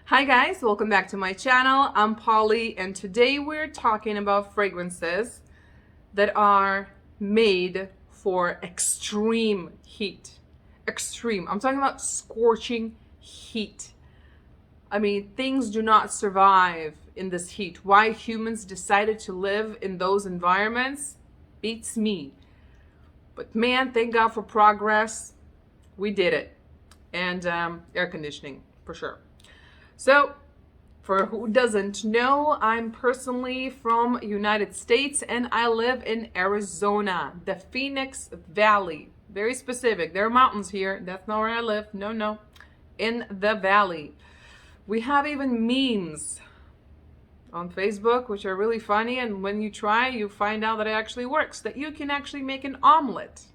Hi guys, welcome back to my channel. I'm Polly and today we're talking about fragrances that are made for extreme heat. Extreme. I'm talking about scorching heat. I mean, things do not survive in this heat. Why humans decided to live in those environments beats me. But man, thank God for progress. We did it. And air conditioning, for sure. So, for who doesn't know, I'm personally from United States and I live in Arizona, the Phoenix Valley. Very specific. There are mountains here. That's not where I live. No. In the valley. We have even memes on Facebook, which are really funny. And when you try, you find out that it actually works. That you can actually make an omelet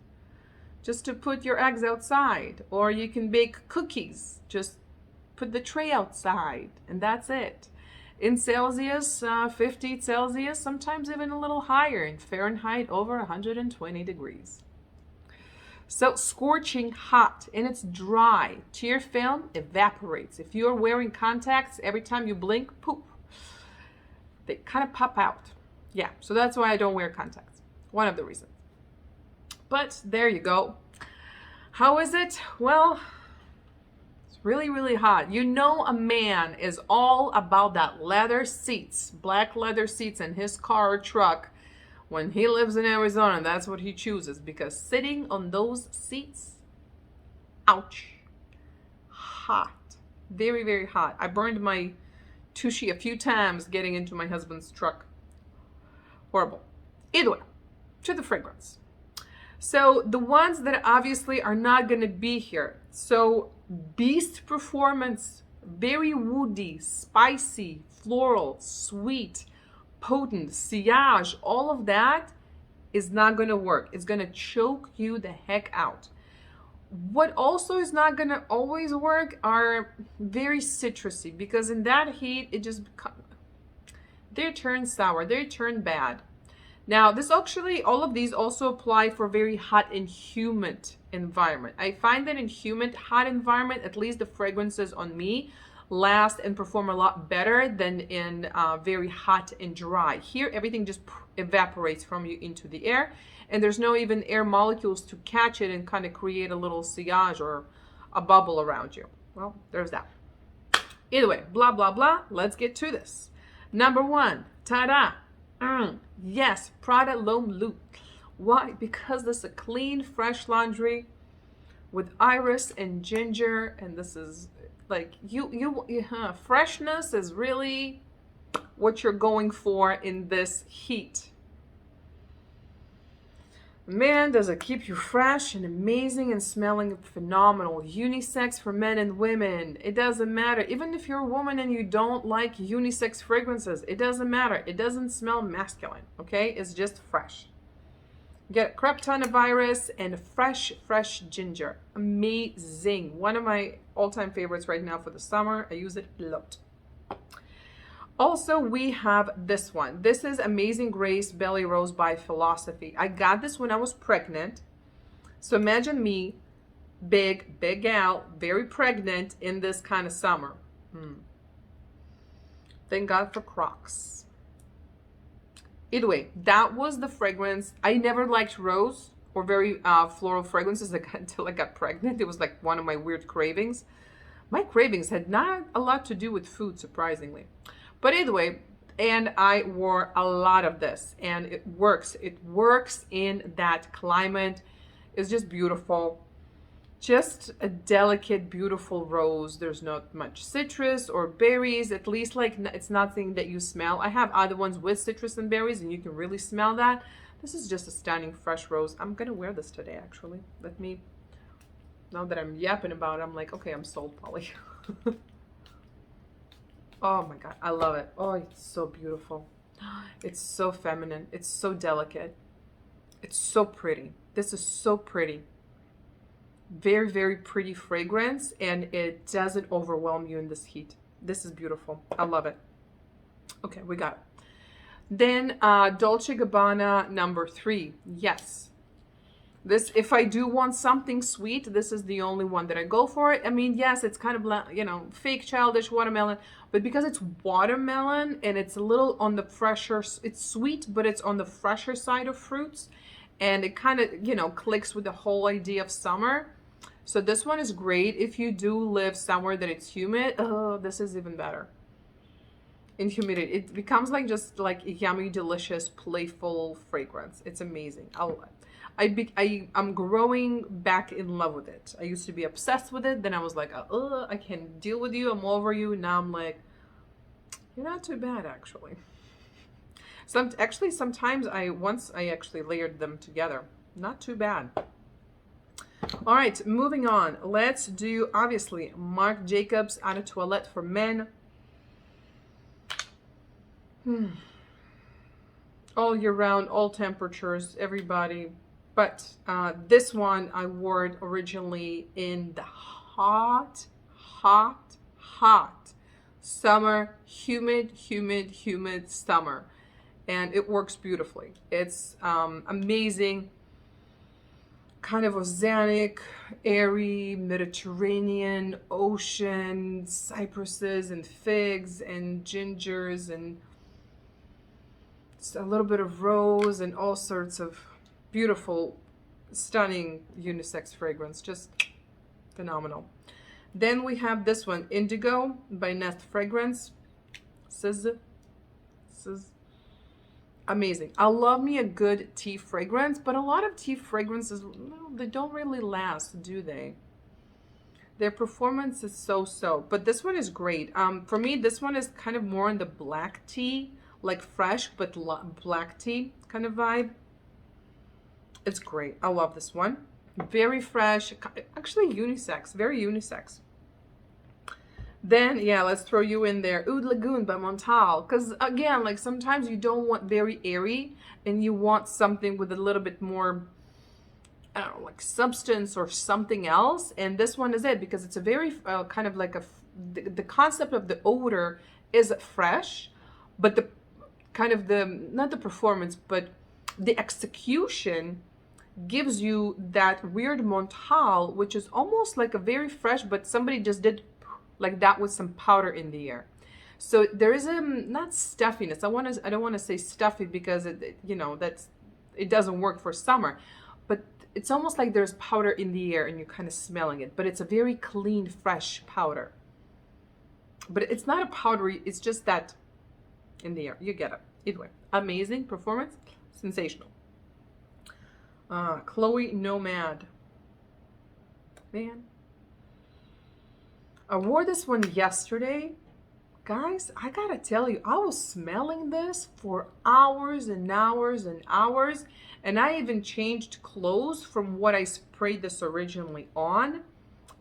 just to put your eggs outside. Or you can bake cookies. Just put the tray outside and that's it. In Celsius, 50 Celsius, sometimes even a little higher. In Fahrenheit, over 120 degrees. So scorching hot and it's dry. Tear film evaporates. If you're wearing contacts, every time you blink, poof, they kind of pop out. Yeah, so that's why I don't wear contacts. One of the reasons. But there you go. How is it? Well, really, really hot. You know a man is all about that leather seats, black leather seats in his car or truck. When he lives in Arizona, that's what he chooses because sitting on those seats, ouch, hot, very, very hot. I burned my tushy a few times getting into my husband's truck. Horrible. Either way, to the fragrance. So the ones that obviously are not going to be here. So Beast Performance, very woody, spicy, floral, sweet, potent, sillage, all of that is not going to work. It's going to choke you the heck out. What also is not going to always work are very citrusy because in that heat, it just, they turn sour, they turn bad. Now, this actually, all of these also apply for very hot and humid environment. I find that in humid, hot environment, at least the fragrances on me last and perform a lot better than in very hot and dry. Here, everything just evaporates from you into the air, and there's no even air molecules to catch it and kind of create a little sillage or a bubble around you. Well, there's that. Either way, blah, blah, blah. Let's get to this. Number one, ta-da. Yes, Prada L'Homme Loup. Why? Because this is a clean, fresh laundry with iris and ginger, and this is like freshness is really what you're going for in this heat. Man, does it keep you fresh and amazing and smelling phenomenal. Unisex for men and women. It doesn't matter. Even if you're a woman and you don't like unisex fragrances, it doesn't matter. It doesn't smell masculine, okay? It's just fresh. Get a crap ton of iris and fresh ginger. Amazing. One of my all-time favorites right now for the summer. I use it a lot. Also, we have this one. This is Amazing Grace Belly Rose by Philosophy. I got this when I was pregnant. So imagine me, big gal, very pregnant in this kind of summer. Thank God for Crocs. Either way, that was the fragrance. I never liked rose or very floral fragrances until I got pregnant. It was like one of my weird cravings. My cravings had not a lot to do with food, surprisingly. But either way, and I wore a lot of this and it works. It works in that climate. It's just beautiful. Just a delicate, beautiful rose. There's not much citrus or berries, at least like it's nothing that you smell. I have other ones with citrus and berries and you can really smell that. This is just a stunning fresh rose. I'm gonna wear this today actually. Let me, now that I'm yapping about it, I'm like, okay, I'm sold, Polly. Oh my God, I love it. Oh, it's so beautiful. It's so feminine. It's so delicate. It's so pretty. This is so pretty. Very, very pretty fragrance, and it doesn't overwhelm you in this heat. This is beautiful. I love it. Okay, we got it. Then Dolce Gabbana number 3. Yes. This, if I do want something sweet, this is the only one that I go for it. I mean, yes, it's kind of, you know, fake childish watermelon, but because it's watermelon and it's a little on the fresher, it's sweet, but it's on the fresher side of fruits. And it kind of, you know, clicks with the whole idea of summer. So this one is great if you do live somewhere that it's humid. Oh, this is even better. In humidity, it becomes like just like a yummy, delicious, playful fragrance. It's amazing. I'm growing back in love with it. I used to be obsessed with it. Then I was like, oh, I can't deal with you. I'm over you. Now I'm like, you're not too bad, actually. Sometimes I actually layered them together. Not too bad. All right, moving on. Let's do, obviously, Marc Jacobs Eau de Toilette for men. All year round, all temperatures, everybody. But this one I wore it originally in the hot summer, humid summer. And it works beautifully. It's amazing. Kind of oceanic, airy, Mediterranean, ocean, cypresses and figs and gingers and a little bit of rose and all sorts of beautiful, stunning unisex fragrance. Just phenomenal. Then we have this one, Indigo by Nest Fragrance. Amazing. I love me a good tea fragrance, but a lot of tea fragrances, well, they don't really last, do they? Their performance is so-so, but this one is great. For me, this one is kind of more in the black tea, like fresh, but black tea kind of vibe. It's great. I love this one. Very fresh, actually unisex, very unisex. Then, yeah, let's throw you in there. Oud Lagoon by Montale. Because, again, like sometimes you don't want very airy and you want something with a little bit more, I don't know, like substance or something else. And this one is it because it's a very kind of like the concept of the odor is fresh, but the kind of not the performance, but the execution gives you that weird Montale, which is almost like a very fresh, but somebody just did like that with some powder in the air. So there is not stuffiness. I don't want to say stuffy because you know, it doesn't work for summer, but it's almost like there's powder in the air and you're kind of smelling it, but it's a very clean, fresh powder. But it's not a powdery, it's just that in the air. You get it. Either way, amazing performance, sensational. Chloe Nomad. Man, I wore this one yesterday. Guys, I gotta tell you, I was smelling this for hours and hours and hours. And I even changed clothes from what I sprayed this originally on.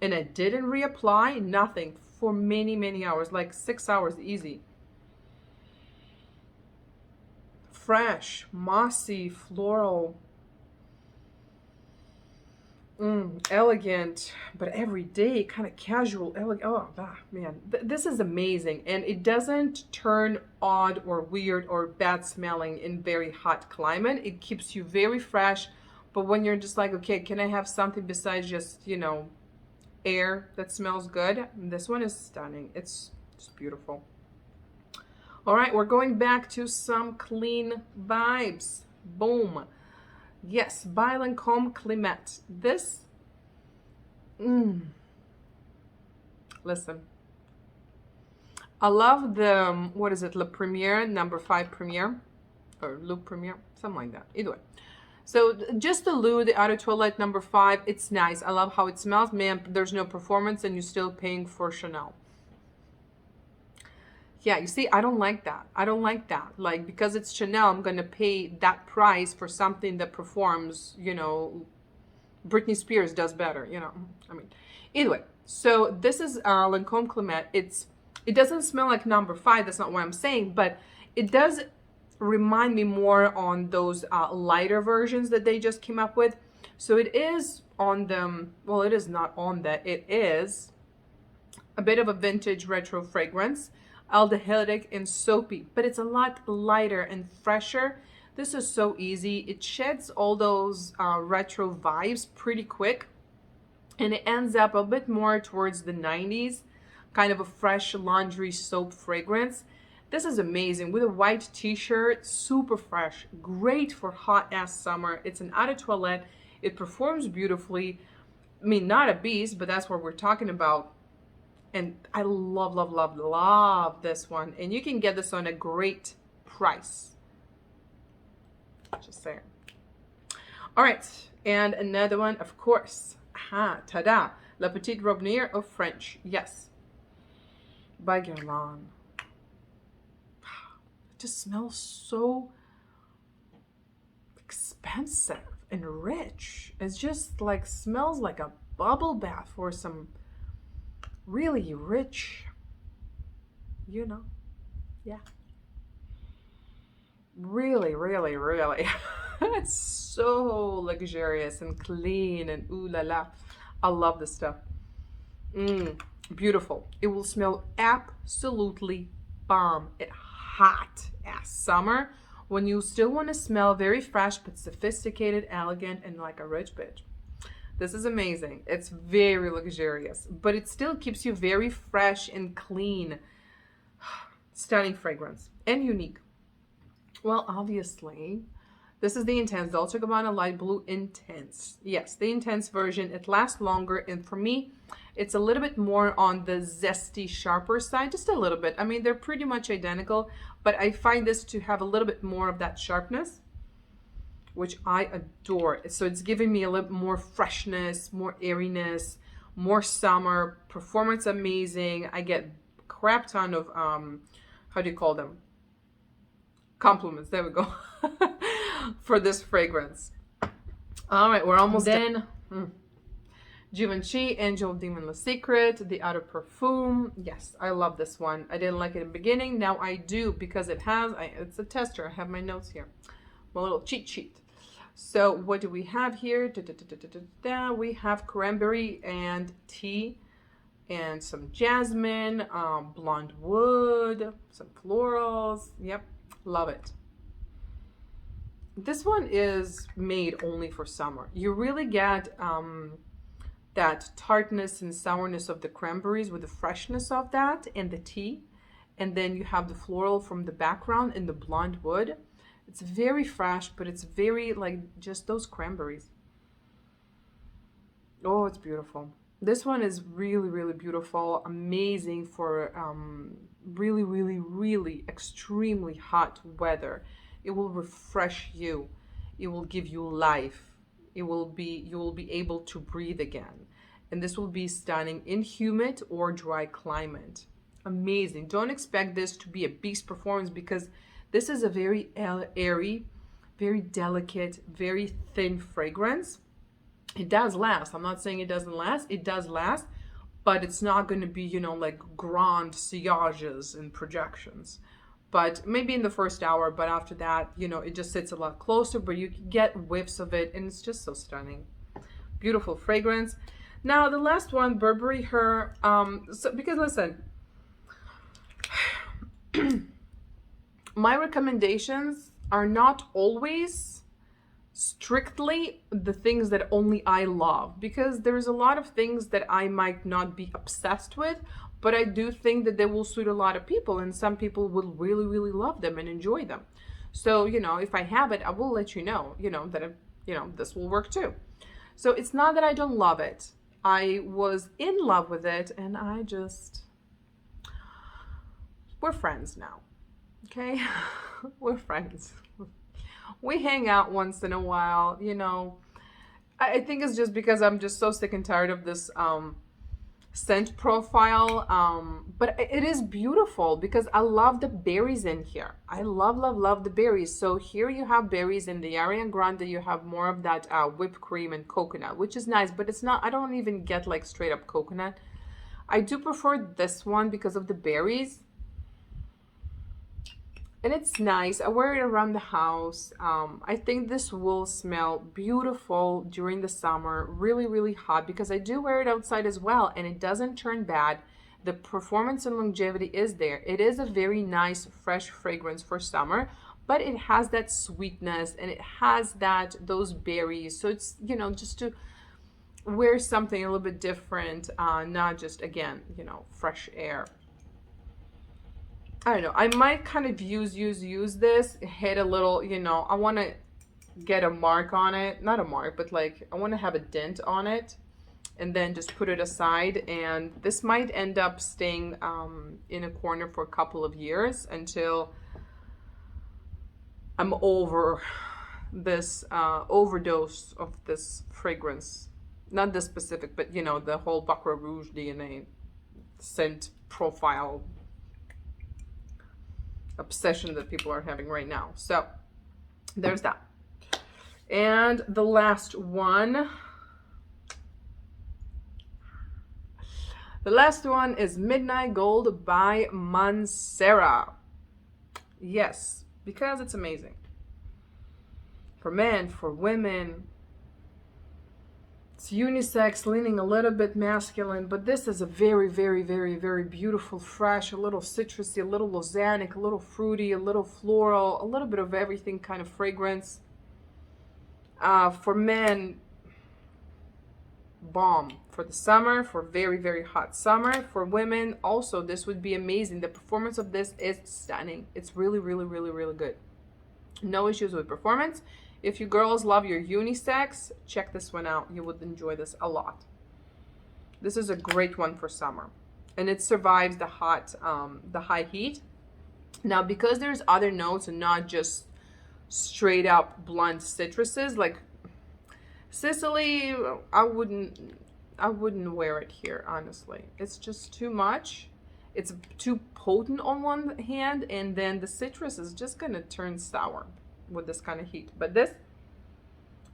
And I didn't reapply, nothing, for many, many hours, like 6 hours easy. Fresh, mossy, floral. Elegant, but everyday, kind of casual, elegant. Oh, man, this is amazing. And it doesn't turn odd or weird or bad smelling in very hot climate. It keeps you very fresh. But when you're just like, okay, can I have something besides just, you know, air that smells good? This one is stunning. It's beautiful. All right, we're going back to some clean vibes. Boom. Yes, by Lancome Climate. This, listen. I love the, what is it, Le Premier, number 5 Premier, or Le Premier, something like that. Either way. So just the Lou, the Eau de Toilette number 5, it's nice. I love how it smells. Man, there's no performance and you're still paying for Chanel. Yeah, you see, I don't like that. I don't like that. Like, because it's Chanel, I'm going to pay that price for something that performs, you know, Britney Spears does better, you know. I mean, anyway, so this is Lancome Climate. It doesn't smell like number 5. That's not what I'm saying, but it does remind me more on those lighter versions that they just came up with. So it is on them. Well, it is not on that. It is a bit of a vintage retro fragrance. Aldehydic and soapy, but it's a lot lighter and fresher This is so easy. It sheds all those retro vibes pretty quick, and it ends up a bit more towards the 90s, kind of a fresh laundry soap fragrance. This is amazing with a white t-shirt, super fresh, great for hot ass summer. It's an eau de toilette. It performs beautifully. I mean, not a beast, but that's what we're talking about. And I love, love, love, love this one. And you can get this on a great price. Just saying. All right, and another one, of course. Aha, ta-da! La Petite Robe Noire of Fraiche. Yes. By Guerlain. It just smells so expensive and rich. It's just like, smells like a bubble bath or some really rich, you know, yeah. Really, really, really. It's so luxurious and clean and ooh la la. I love this stuff. Beautiful. It will smell absolutely bomb at hot ass summer when you still want to smell very fresh but sophisticated, elegant, and like a rich bitch. This is amazing. It's very luxurious, but it still keeps you very fresh and clean. Stunning fragrance and unique. Well, obviously, this is the Intense Dolce Gabbana Light Blue Intense. Yes, the Intense version. It lasts longer, and for me, it's a little bit more on the zesty, sharper side, just a little bit. I mean, they're pretty much identical, but I find this to have a little bit more of that sharpness, which I adore. So it's giving me a little more freshness, more airiness, more summer. Performance amazing. I get a crap ton of, how do you call them? Compliments. There we go. For this fragrance. All right, we're almost done. Givenchy, Angel Demon Le Secret, the Eau de Parfum. Yes, I love this one. I didn't like it in the beginning. Now I do because it has, it's a tester. I have my notes here. My little cheat sheet. So what do we have here? We have cranberry and tea and some jasmine, blonde wood, some florals. Yep, love it. This one is made only for summer. You really get that tartness and sourness of the cranberries with the freshness of that and the tea. And then you have the floral from the background and the blonde wood. It's very fresh, but it's very like just those cranberries. Oh, it's beautiful. This one is really, really beautiful. Amazing for really, really, really extremely hot weather. It will refresh you. It will give you life. You will be able to breathe again. And this will be stunning in humid or dry climate. Amazing. Don't expect this to be a beast performance because this is a very airy, very delicate, very thin fragrance. It does last. I'm not saying it doesn't last. It does last, but it's not going to be, you know, like grand sillages and projections. But maybe in the first hour, but after that, you know, it just sits a lot closer, but you can get whiffs of it, and it's just so stunning. Beautiful fragrance. Now, the last one, Burberry Her. Because listen, my recommendations are not always strictly the things that only I love, because there's a lot of things that I might not be obsessed with, but I do think that they will suit a lot of people, and some people will really, really love them and enjoy them. So, you know, if I have it, I will let you know, that, this will work too. So it's not that I don't love it. I was in love with it, and we're friends now. Okay? We're friends. We hang out once in a while, I think it's just because I'm just so sick and tired of this scent profile, but it is beautiful because I love the berries in here. I love the berries. So here you have berries. In the Ariana Grande you have more of that whipped cream and coconut, which is nice, but it's not, I don't even get like straight up coconut. I do prefer this one because of the berries, and it's nice. I wear it around the house. I think this will smell beautiful during the summer, really, really hot, because I do wear it outside as well, and it doesn't turn bad. The performance and longevity is there. It is a very nice, fresh fragrance for summer, but it has that sweetness and it has those berries. So it's, you know, just to wear something a little bit different, not just, again, you know, fresh air. I don't know, I might kind of use this, hit a little, you know, I want to get a mark on it, not a mark, but like I want to have a dent on it, and then just put it aside. And this might end up staying in a corner for a couple of years until I'm over this overdose of this fragrance. Not this specific, but you know, the whole Baccarat Rouge DNA scent profile obsession that people are having right now. So there's that. And the last one. The last one is Midnight Gold by Mancera. Yes, because it's amazing. For men, for women. It's unisex, leaning a little bit masculine, but this is a very, very, very, very beautiful, fresh, a little citrusy, a little lozanic, a little fruity, a little floral, a little bit of everything kind of fragrance. For men, bomb. For the summer, for very, very hot summer. For women, also, this would be amazing. The performance of this is stunning. It's really, really, really, really good. No issues with performance. If you girls love your unisex, check this one out. You would enjoy this a lot. This is a great one for summer, and it survives the high heat. Now, because there's other notes and not just straight up blunt citruses, like Sicily, I wouldn't wear it here, honestly. It's just too much. It's too potent on one hand, and then the citrus is just gonna turn sour with this kind of heat. But this,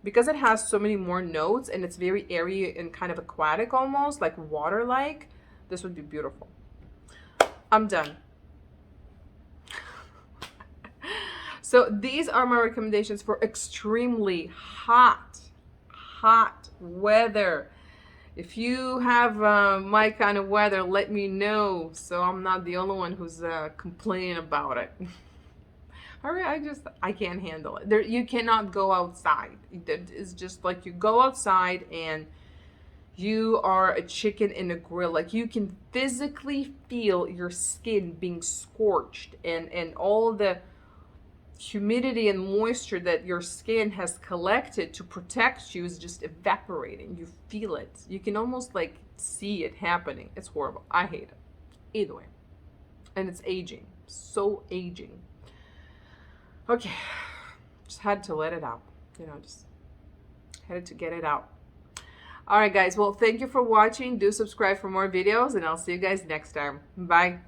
because it has so many more notes and it's very airy and kind of aquatic, almost like water-like, this would be beautiful. I'm done. So these are my recommendations for extremely hot weather. If you have my kind of weather, let me know, so I'm not the only one who's complaining about it. All right, I can't handle it. You cannot go outside. It's just like you go outside and you are a chicken in a grill. Like, you can physically feel your skin being scorched, and all the humidity and moisture that your skin has collected to protect you is just evaporating. You feel it. You can almost like see it happening. It's horrible. I hate it. Either way. And it's aging. So aging. Okay, just had to let it out, you know, just had to get it out. All right, guys, well, thank you for watching. Do subscribe for more videos, and I'll see you guys next time. Bye.